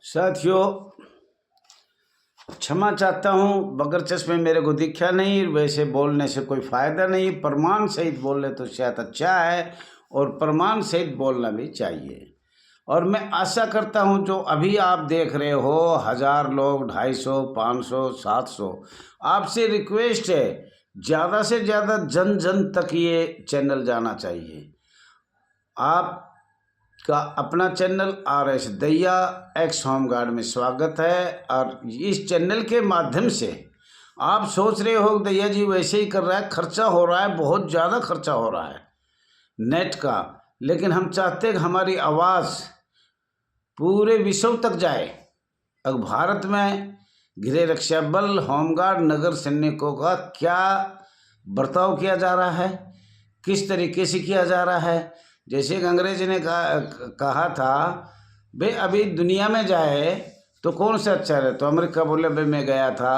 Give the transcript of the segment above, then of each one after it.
साथियों, क्षमा चाहता हूँ, बगैर चश्मे मेरे को दिखा नहीं। वैसे बोलने से कोई फ़ायदा नहीं, प्रमाण सहित बोले तो शायद अच्छा है और प्रमाण सहित बोलना भी चाहिए। और मैं आशा करता हूँ जो अभी आप देख रहे हो 1000 लोग, 250, 500, 700, आपसे रिक्वेस्ट है ज़्यादा से ज़्यादा जन जन तक ये चैनल जाना चाहिए। आप का अपना channel RS Dahiya x home guard में स्वागत है। और इस चैनल के माध्यम से आप सोच रहे हो दहिया जी वैसे ही कर रहा है, खर्चा हो रहा है, बहुत ज़्यादा खर्चा हो रहा है नेट का, लेकिन हम चाहते हैं कि हमारी आवाज़ पूरे विश्व तक जाए। अब भारत में गृह रक्षा बल, होमगार्ड, नगर सैनिकों का क्या बर्ताव किया जा रहा है, किस तरीके से किया जा रहा है। जैसे कि अंग्रेज ने कहा था भाई अभी दुनिया में जाए तो कौन सा अच्छा रहे, तो अमेरिका बोले भाई मैं गया था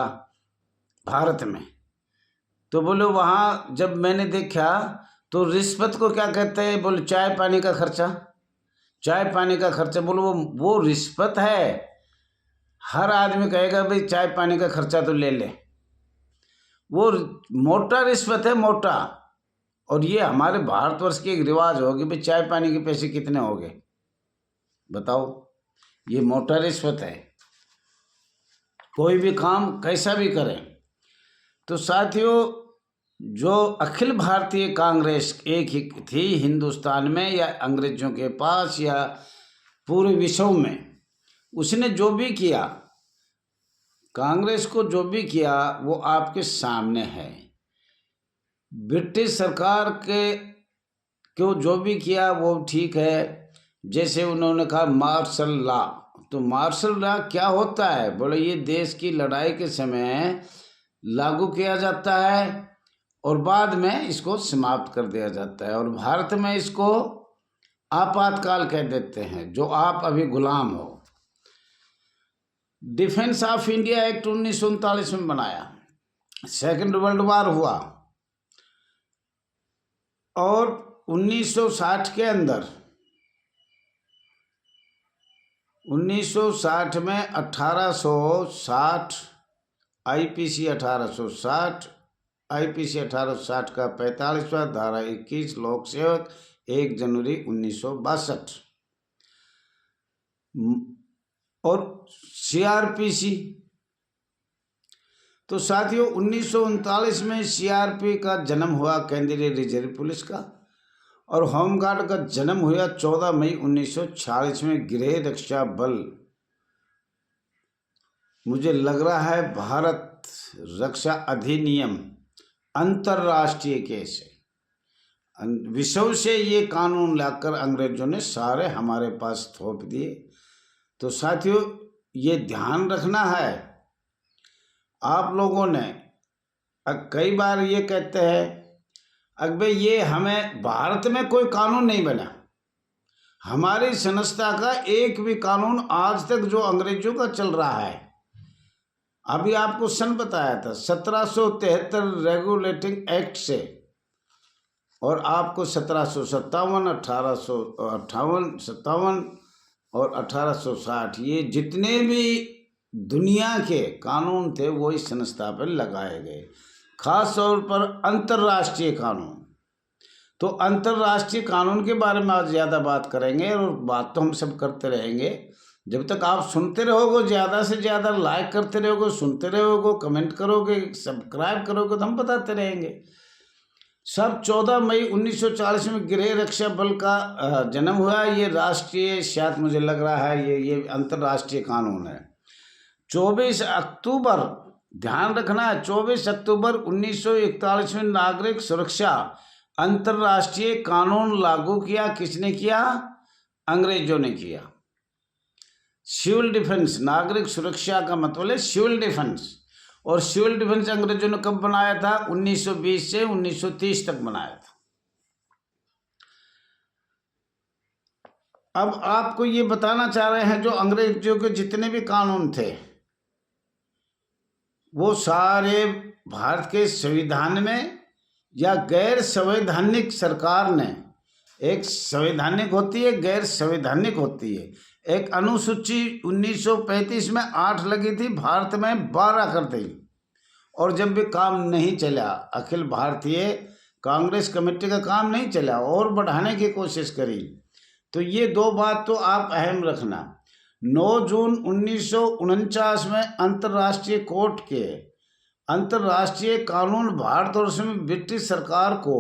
भारत में, तो बोले वहाँ जब मैंने देखा तो रिश्वत को क्या कहते हैं, बोले चाय पानी का खर्चा, चाय पानी का खर्चा, बोलो वो रिश्वत है। हर आदमी कहेगा भाई चाय पानी का खर्चा तो ले ले, वो मोटा रिश्वत है, मोटा। और ये हमारे भारतवर्ष की एक रिवाज होगी भाई चाय पानी के पैसे कितने हो गए बताओ, ये मोटा रिश्वत है। कोई भी काम कैसा भी करें। तो साथियों, जो अखिल भारतीय कांग्रेस एक ही थी हिंदुस्तान में या अंग्रेजों के पास या पूरे विश्व में, उसने जो भी किया, कांग्रेस को जो भी किया वो आपके सामने है। ब्रिटिश सरकार के क्यों जो भी किया वो ठीक है। जैसे उन्होंने कहा मार्शल लॉ, तो मार्शल लॉ क्या होता है, बोले ये देश की लड़ाई के समय लागू किया जाता है और बाद में इसको समाप्त कर दिया जाता है। और भारत में इसको आपातकाल कह देते हैं, जो आप अभी गुलाम हो। डिफेंस ऑफ इंडिया एक्ट 1939 में बनाया, सेकेंड वर्ल्ड वॉर हुआ और 1960 के अंदर 1960 में 1860 IPC 1860 IPC 1860 का 45वां धारा 21 लोक सेवक 1 जनवरी 1962 और CRPC। तो साथियों 1939 में CRP का जन्म हुआ, केंद्रीय रिजर्व पुलिस का, और होमगार्ड का जन्म हुआ 14 मई 1946 में गृह रक्षा बल। मुझे लग रहा है भारत रक्षा अधिनियम अंतर्राष्ट्रीय केस है, विश्व से ये कानून लाकर अंग्रेजों ने सारे हमारे पास थोप दिए। तो साथियों ये ध्यान रखना है आप लोगों ने। कई बार ये कहते हैं अगर ये हमें भारत में कोई कानून नहीं बना, हमारी संस्था का एक भी कानून आज तक जो अंग्रेजों का चल रहा है, अभी आपको सन बताया था 1773 रेगुलेटिंग एक्ट से, और आपको 1757, 1858, 57 और 1860 ये जितने भी दुनिया के कानून थे वो इस संस्था पर लगाए गए, खास तौर पर अंतर्राष्ट्रीय कानून। तो अंतर्राष्ट्रीय कानून के बारे में आज ज़्यादा बात करेंगे, और बात तो हम सब करते रहेंगे जब तक आप सुनते रहोगे, ज़्यादा से ज़्यादा लाइक करते रहोगे, सुनते रहोगे, कमेंट करोगे, सब्सक्राइब करोगे, तो हम बताते रहेंगे। सब 14 मई 1940 में गृह रक्षा बल का जन्म हुआ। ये राष्ट्रीय, शायद मुझे लग रहा है ये अंतर्राष्ट्रीय कानून है। 24 अक्टूबर, ध्यान रखना है, 24 अक्टूबर 1941 में नागरिक सुरक्षा अंतर्राष्ट्रीय कानून लागू किया। किसने किया? अंग्रेजों ने किया। सिविल डिफेंस, नागरिक सुरक्षा का मतलब है सिविल डिफेंस, और सिविल डिफेंस अंग्रेजों ने कब बनाया था? 1920 से 1930 तक बनाया था। अब आपको ये बताना चाह रहे हैं जो अंग्रेजों के जितने भी कानून थे वो सारे भारत के संविधान में या गैर संवैधानिक सरकार ने, एक संवैधानिक होती है, गैर संवैधानिक होती है। एक अनुसूची 1935 में 8 लगी थी, भारत में 12 कर दी। और जब भी काम नहीं चला, अखिल भारतीय कांग्रेस कमेटी का काम नहीं चला और बढ़ाने की कोशिश करी। तो ये 2 बात तो आप अहम रखना। 9 जून 1949 में अंतर्राष्ट्रीय कोर्ट के अंतर्राष्ट्रीय कानून भारतवर्ष में ब्रिटिश सरकार को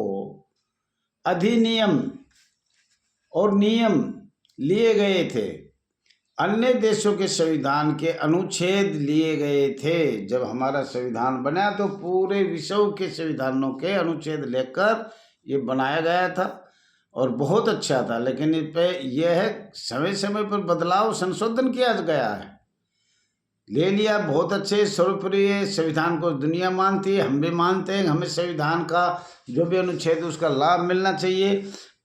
अधिनियम और नियम लिए गए थे। अन्य देशों के संविधान के अनुच्छेद लिए गए थे। जब हमारा संविधान बना तो पूरे विश्व के संविधानों के अनुच्छेद लेकर ये बनाया गया था और बहुत अच्छा था। लेकिन इस पर यह है समय समय पर बदलाव संशोधन किया गया है। ले लिया बहुत अच्छे सर्वप्रिय संविधान को दुनिया मानती है, हम भी मानते हैं। हमें संविधान का जो भी अनुच्छेद उसका लाभ मिलना चाहिए,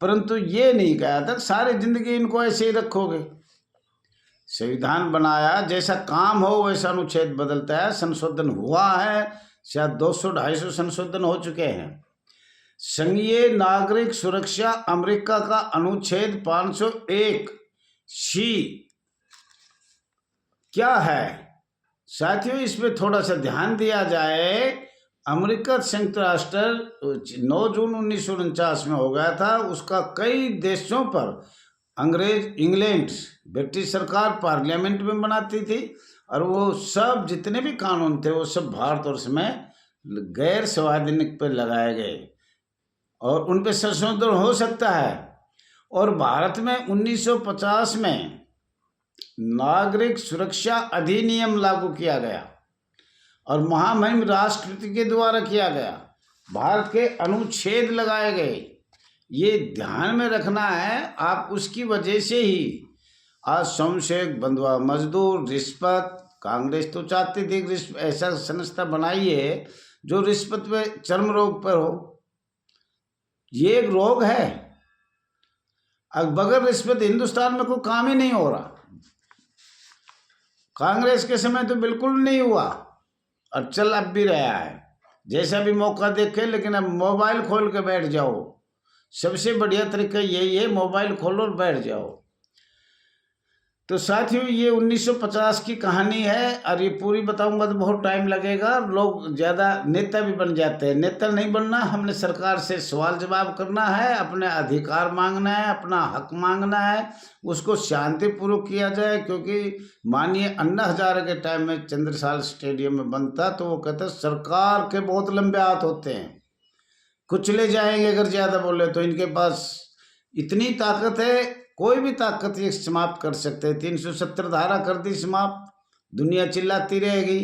परंतु ये नहीं कहा था सारी जिंदगी इनको ऐसे ही रखोगे। संविधान बनाया, जैसा काम हो वैसा अनुच्छेद बदलता है। संशोधन हुआ है, शायद 200-250 संशोधन हो चुके हैं। संघीय नागरिक सुरक्षा अमेरिका का अनुच्छेद 501 सी क्या है साथियों, इस पे थोड़ा सा ध्यान दिया जाए। अमेरिका संयुक्त राष्ट्र 9 जून 1949 में हो गया था। उसका कई देशों पर इंग्लैंड ब्रिटिश सरकार पार्लियामेंट में बनाती थी और वो सब जितने भी कानून थे वो सब भारतवर्ष में गैर संवैधानिक पर लगाए गए और उन पे संशोधन हो सकता है। और भारत में 1950 में नागरिक सुरक्षा अधिनियम लागू किया गया और महामहिम राष्ट्रपति के द्वारा किया गया। भारत के अनुच्छेद लगाए गए, ये ध्यान में रखना है। आप उसकी वजह से ही आज श्रमसेवक, बंधुआ मजदूर, रिश्वत, कांग्रेस तो चाहती थी ऐसा संस्था बनाइए जो रिश्वत पे चरम रोग पर हो। ये एक रोग है। अब बगैर रिश्वत हिंदुस्तान में कोई काम ही नहीं हो रहा। कांग्रेस के समय तो बिल्कुल नहीं हुआ और चल अब भी रहा है। जैसा भी मौका देखे, लेकिन अब मोबाइल खोल के बैठ जाओ। सबसे बढ़िया तरीका यही है, मोबाइल खोलो और बैठ जाओ। तो साथियों, ये 1950 की कहानी है और ये पूरी बताऊंगा तो बहुत टाइम लगेगा। लोग ज़्यादा नेता भी बन जाते हैं। नेता नहीं बनना, हमने सरकार से सवाल जवाब करना है, अपने अधिकार मांगना है, अपना हक मांगना है, उसको शांतिपूर्वक किया जाए। क्योंकि माननीय अन्ना हजारे के टाइम में चंद्रसाल स्टेडियम में बनता तो वो कहते सरकार के बहुत लंबे हाथ होते हैं, कुचले जाएंगे अगर ज़्यादा बोले तो। इनके पास इतनी ताकत है, कोई भी ताकत ये समाप्त कर सकते हैं। 370 धारा कर दी समाप्त, दुनिया चिल्लाती रहेगी।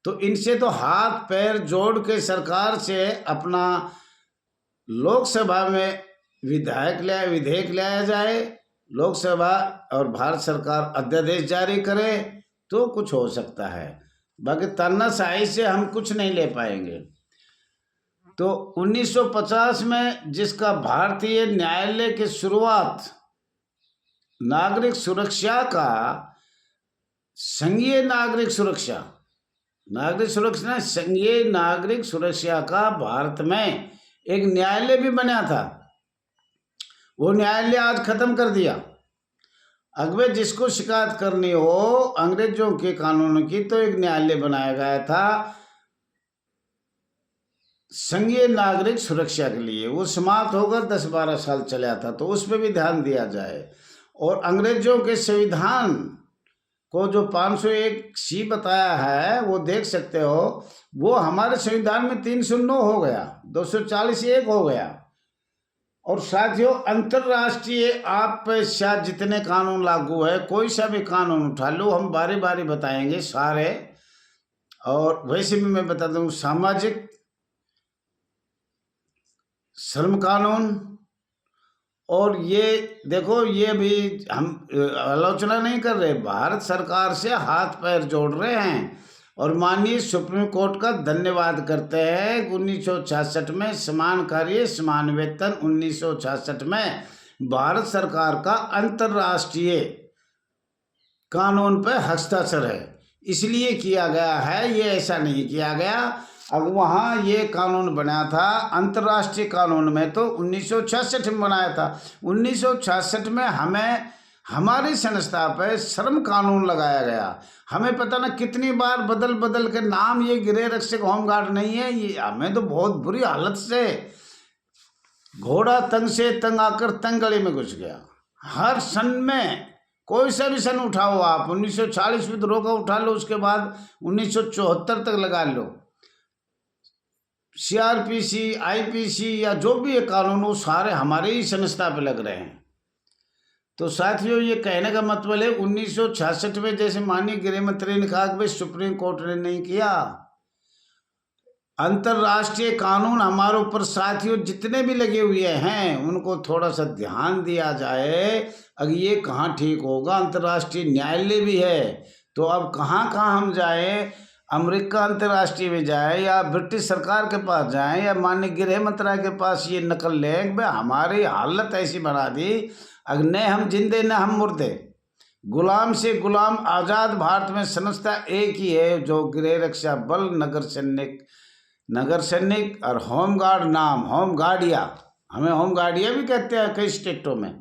तो इनसे तो हाथ पैर जोड़ के सरकार से अपना लोकसभा में विधेयक लाया जाए, लोकसभा और भारत सरकार अध्यादेश जारी करे तो कुछ हो सकता है। बाकी तानाशाही से हम कुछ नहीं ले पाएंगे। तो 1950 में जिसका भारतीय न्यायालय की शुरुआत नागरिक सुरक्षा का, संघीय नागरिक सुरक्षा संघीय नागरिक सुरक्षा का भारत में एक न्यायालय भी बना था। वो न्यायालय आज खत्म कर दिया। अगर जिसको शिकायत करनी हो अंग्रेजों के कानूनों की तो एक न्यायालय बनाया गया था संघीय नागरिक सुरक्षा के लिए। वो समाप्त होकर 10-12 साल चला था, तो उस पर भी ध्यान दिया जाए। और अंग्रेजों के संविधान को जो 501 सी बताया है वो देख सकते हो, वो हमारे संविधान में 309 हो गया, 241 हो गया। और साथियों, अंतर्राष्ट्रीय आप पे शायद जितने कानून लागू है, कोई सा भी कानून उठा लो, हम बारी बारी बताएंगे सारे। और वैसे भी मैं बता दूं, सामाजिक श्रम कानून, और ये देखो, ये भी हम आलोचना नहीं कर रहे, भारत सरकार से हाथ पैर जोड़ रहे हैं और माननीय सुप्रीम कोर्ट का धन्यवाद करते हैं। 1966 में समान कार्य समान वेतन, 1966 में भारत सरकार का अंतर्राष्ट्रीय कानून पर हस्ताक्षर है, इसलिए किया गया है। ये ऐसा नहीं किया गया। अब वहाँ ये कानून बना था अंतर्राष्ट्रीय कानून में तो 1966 में बनाया था। 1966 में हमें हमारी संस्था पे श्रम कानून लगाया गया। हमें पता ना कितनी बार बदल बदल के नाम, ये गृह रक्षक होमगार्ड नहीं है, ये हमें तो बहुत बुरी हालत से घोड़ा तंग से तंग आकर तंग गली में घुस गया। हर सन में कोई सा भी सन उठाओ आप, 1940 विद्रोह का उठा लो, उसके बाद 1974 तक लगा लो, सीआरपीसी, आईपीसी या जो भी ये कानून, वो सारे हमारे ही संस्था पे लग रहे हैं। तो साथियों, ये कहने का मतलब है 1966 में जैसे माननीय गृह मंत्री ने कहा कि भाई सुप्रीम कोर्ट ने नहीं किया, अंतर्राष्ट्रीय कानून हमारे ऊपर साथियों जितने भी लगे हुए हैं उनको थोड़ा सा ध्यान दिया जाए। अगर ये कहाँ ठीक होगा, अंतर्राष्ट्रीय न्यायालय भी है, तो अब कहाँ कहाँ हम जाए, अमेरिका अंतर्राष्ट्रीय में जाए या ब्रिटिश सरकार के पास जाए या माननीय गृह मंत्रालय के पास ये नकल लें। भाई हमारी हालत ऐसी बना दी, अगर न हम जिंदे न हम मुर्दे, गुलाम से गुलाम आज़ाद भारत में संस्था एक ही है जो गृह रक्षा बल, नगर सैनिक और होमगार्ड, नाम होमगार्डिया, हमें होमगार्डिया भी कहते हैं कई स्टेटों में।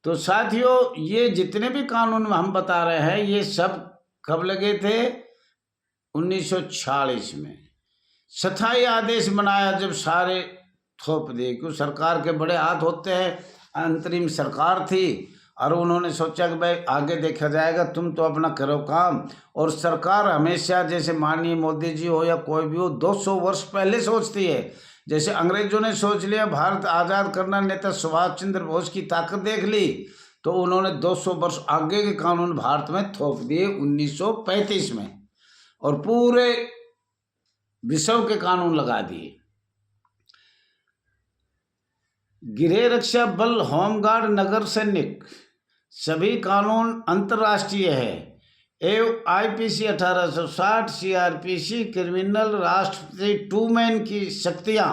तो साथियों, ये जितने भी कानून हम बता रहे हैं ये सब कब लगे थे, 1940 में स्थायी आदेश बनाया, जब सारे थोप दिए, क्यों सरकार के बड़े हाथ होते हैं, अंतरिम सरकार थी और उन्होंने सोचा कि भाई आगे देखा जाएगा, तुम तो अपना करो काम। और सरकार हमेशा, जैसे माननीय मोदी जी हो या कोई भी हो, 200 वर्ष पहले सोचती है। जैसे अंग्रेजों ने सोच लिया भारत आज़ाद करना, नेता सुभाष चंद्र बोस की ताकत देख ली, तो उन्होंने 200 वर्ष आगे के कानून भारत में थोप दिए 1935 में, और पूरे विश्व के कानून लगा दिए। गृह रक्षा बल, होमगार्ड, नगर सैनिक सभी कानून अंतर्राष्ट्रीय है। एवं आईपीसी 1860, सीआरपीसी क्रिमिनल, राष्ट्रपति ट्रूमैन की शक्तियाँ,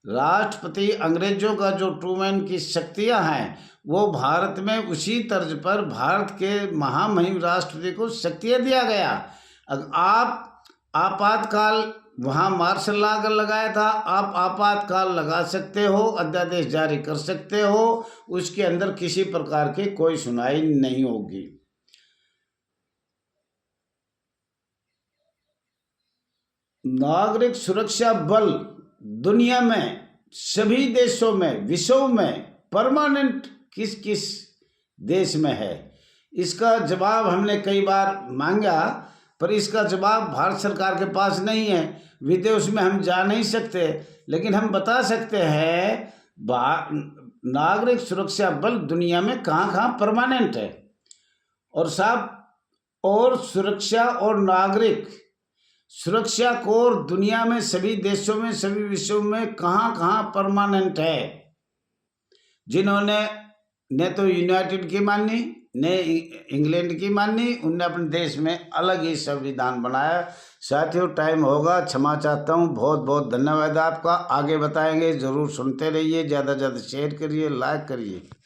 राष्ट्रपति अंग्रेजों का जो ट्रूमैन की शक्तियाँ हैं वो भारत में उसी तर्ज पर भारत के महामहिम राष्ट्रपति को शक्तियाँ दिया गया। अगर आप आपातकाल, वहाँ मार्शल लॉ अगर लगाया था, आप आपातकाल लगा सकते हो, अध्यादेश जारी कर सकते हो, उसके अंदर किसी प्रकार की कोई सुनवाई नहीं होगी। नागरिक सुरक्षा बल दुनिया में सभी देशों में, विश्व में परमानेंट किस किस देश में है, इसका जवाब हमने कई बार मांगा, पर इसका जवाब भारत सरकार के पास नहीं है। विदेश में हम जा नहीं सकते, लेकिन हम बता सकते हैं नागरिक सुरक्षा बल दुनिया में कहाँ कहाँ परमानेंट है। और साहब, और सुरक्षा और नागरिक सुरक्षा कोर दुनिया में सभी देशों में, सभी विश्व में कहाँ कहाँ परमानेंट है। जिन्होंने न तो यूनाइटेड की मानी, ने इंग्लैंड की मानी, उनने अपने देश में अलग ही संविधान बनाया। साथियों, टाइम होगा, क्षमा चाहता हूँ, बहुत बहुत धन्यवाद आपका। आगे बताएंगे, ज़रूर सुनते रहिए, ज़्यादा से ज़्यादा शेयर करिए, लाइक करिए।